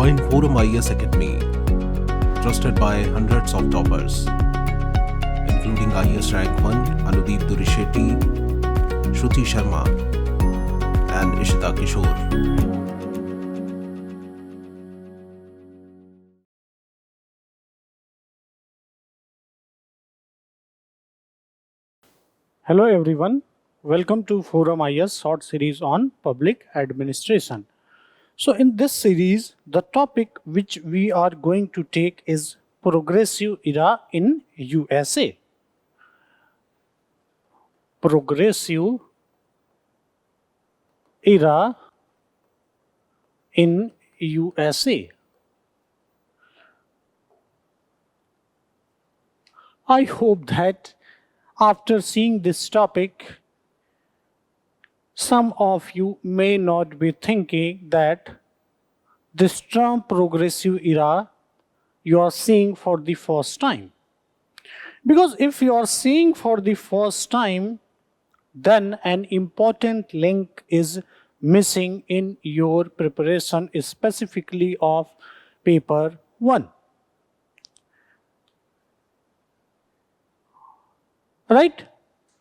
Join ForumIAS Academy, trusted by hundreds of toppers, including IAS Rank 1 Anudeep Durishetty, Shruti Sharma, and �ishita Kishore. Hello everyone, welcome to ForumIAS short series on public administration. So in this series, the topic which we are going to take is progressive era in USA. Progressive era in USA. I hope that after seeing this topic, some of you may not be thinking that this term progressive era you are seeing for the first time. Because if you are seeing for the first time, then an important link is missing in your preparation, specifically of paper 1. Right?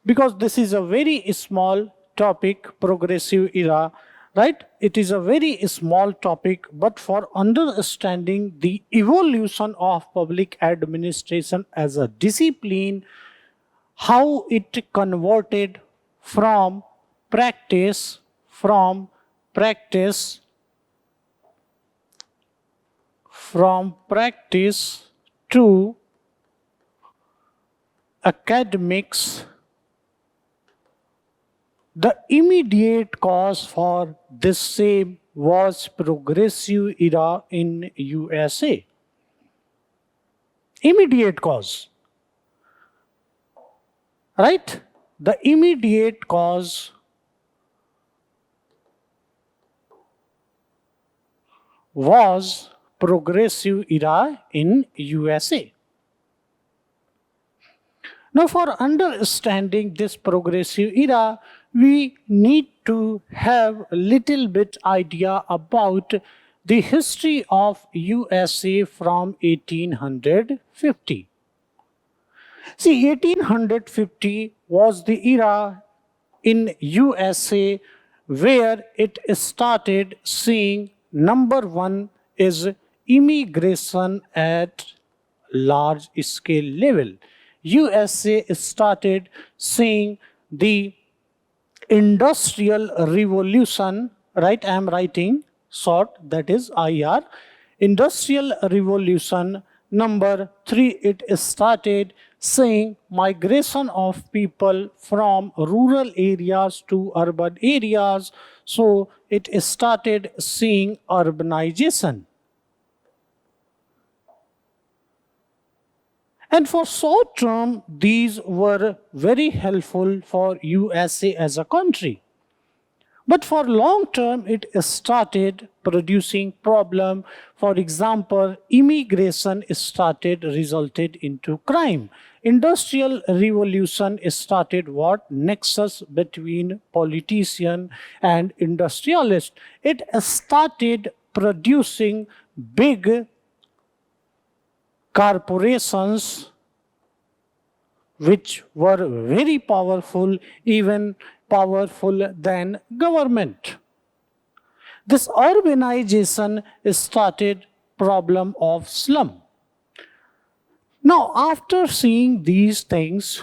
Because this is a very small topic, progressive era, right? It is a very small topic, but for understanding the evolution of public administration as a discipline, how it converted from practice to academics, the immediate cause for this same was progressive era in USA. Immediate cause, right? The immediate cause was progressive era in USA. Now, for understanding this progressive era, we need to have a little bit idea about the history of USA from 1850. See, 1850 was the era in USA where it started seeing number one is immigration at large scale level. USA started seeing the industrial revolution, right? I am writing short, that is IR. Industrial revolution. Number 3, it started seeing migration of people from rural areas to urban areas. So it started seeing urbanization. And for short term, these were very helpful for USA as a country. But for long term, it started producing problem. For example, immigration resulted into crime. Industrial revolution started what? Nexus between politician and industrialist. It started producing big corporations which were very powerful, even powerful than government. This urbanization started problem of slum. Now, after seeing these things,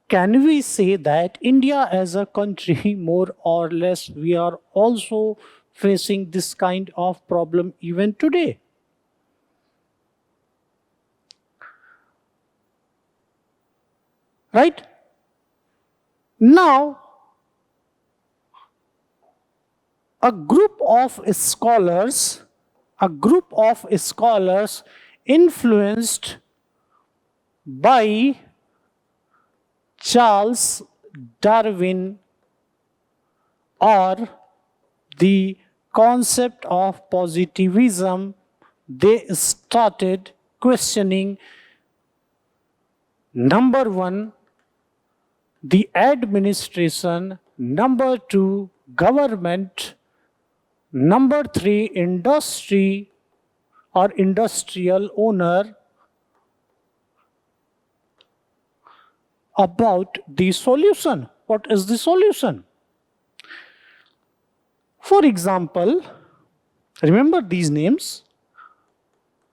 can we say that India as a country, more or less, we are also facing this kind of problem even today? Right? Now, a group of scholars influenced by Charles Darwin, or the concept of positivism, they started questioning number one, the administration, number 2, government, number 3, industry, or industrial owner about the solution. What is the solution? For example, remember these names.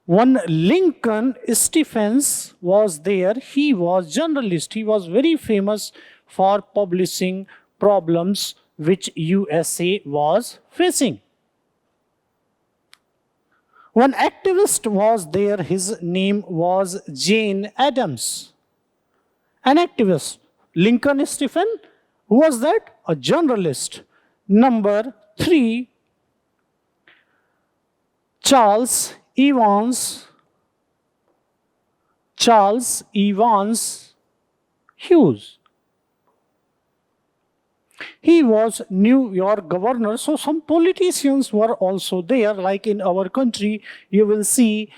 One Lincoln Stephens was there. He was journalist. He was very famous for publishing problems which USA was facing. One activist was there. His name was Jane Addams. An activist. Lincoln Stephen, who was that? A journalist. Number 3, Ch. Evans Hughes. He was New York governor, so some politicians were also there. Like in our country, you will see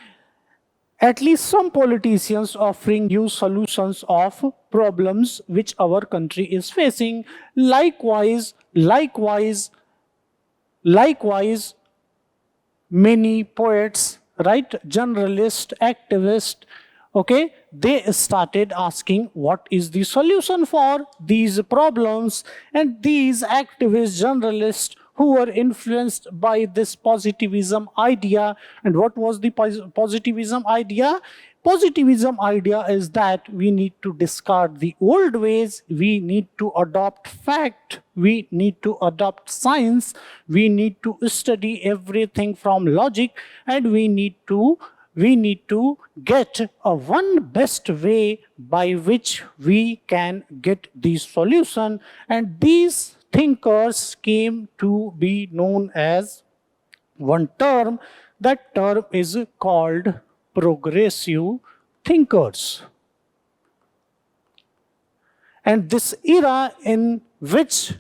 at least some politicians offering you solutions of problems which our country is facing. Likewise, many poets, right, journalists, activists, okay, they started asking what is the solution for these problems. And these activists, journalists who were influenced by this positivism idea. And what was the positivism idea? Positivism idea is that we need to discard the old ways, we need to adopt fact, we need to adopt science, we need to study everything from logic, and we need to get a one best way by which we can get the solution. And these thinkers came to be known as one term. That term is called progressive thinkers. And this era in which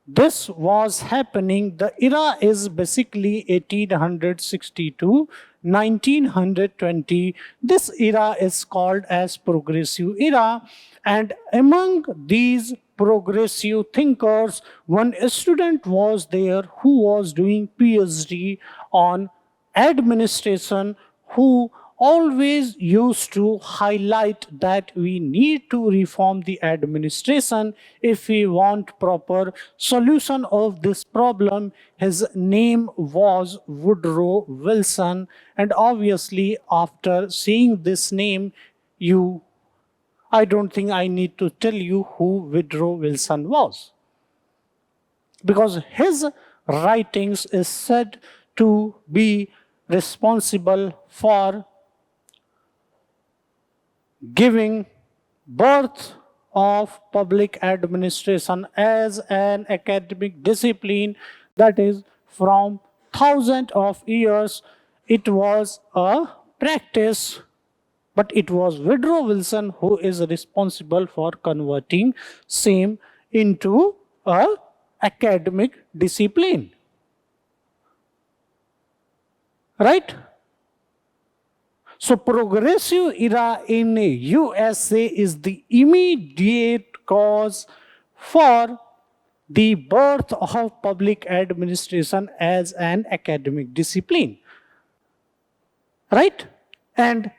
this was happening, the era is basically 1860 to 1920. This era is called as progressive era. And among these progressive thinkers, one student was there who was doing PhD on administration, who always used to highlight that we need to reform the administration if we want proper solution of this problem. His name was Woodrow Wilson. And obviously, after seeing this name, I don't think I need to tell you who Woodrow Wilson was, because his writings is said to be responsible for giving birth of public administration as an academic discipline. That is, from thousands of years it was a practice, but it was Woodrow Wilson who is responsible for converting same into a academic discipline. Right? So progressive era in USA is the immediate cause for the birth of public administration as an academic discipline. Right? And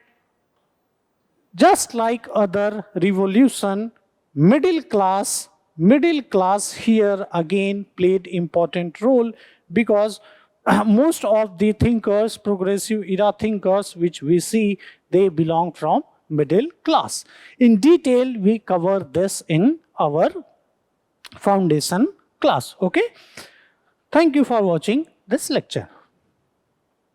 just like other revolution, middle class here again played important role, because most of the thinkers, progressive era thinkers which we see, they belong from middle class. In detail, we cover this in our foundation class. Okay? Thank you for watching this lecture.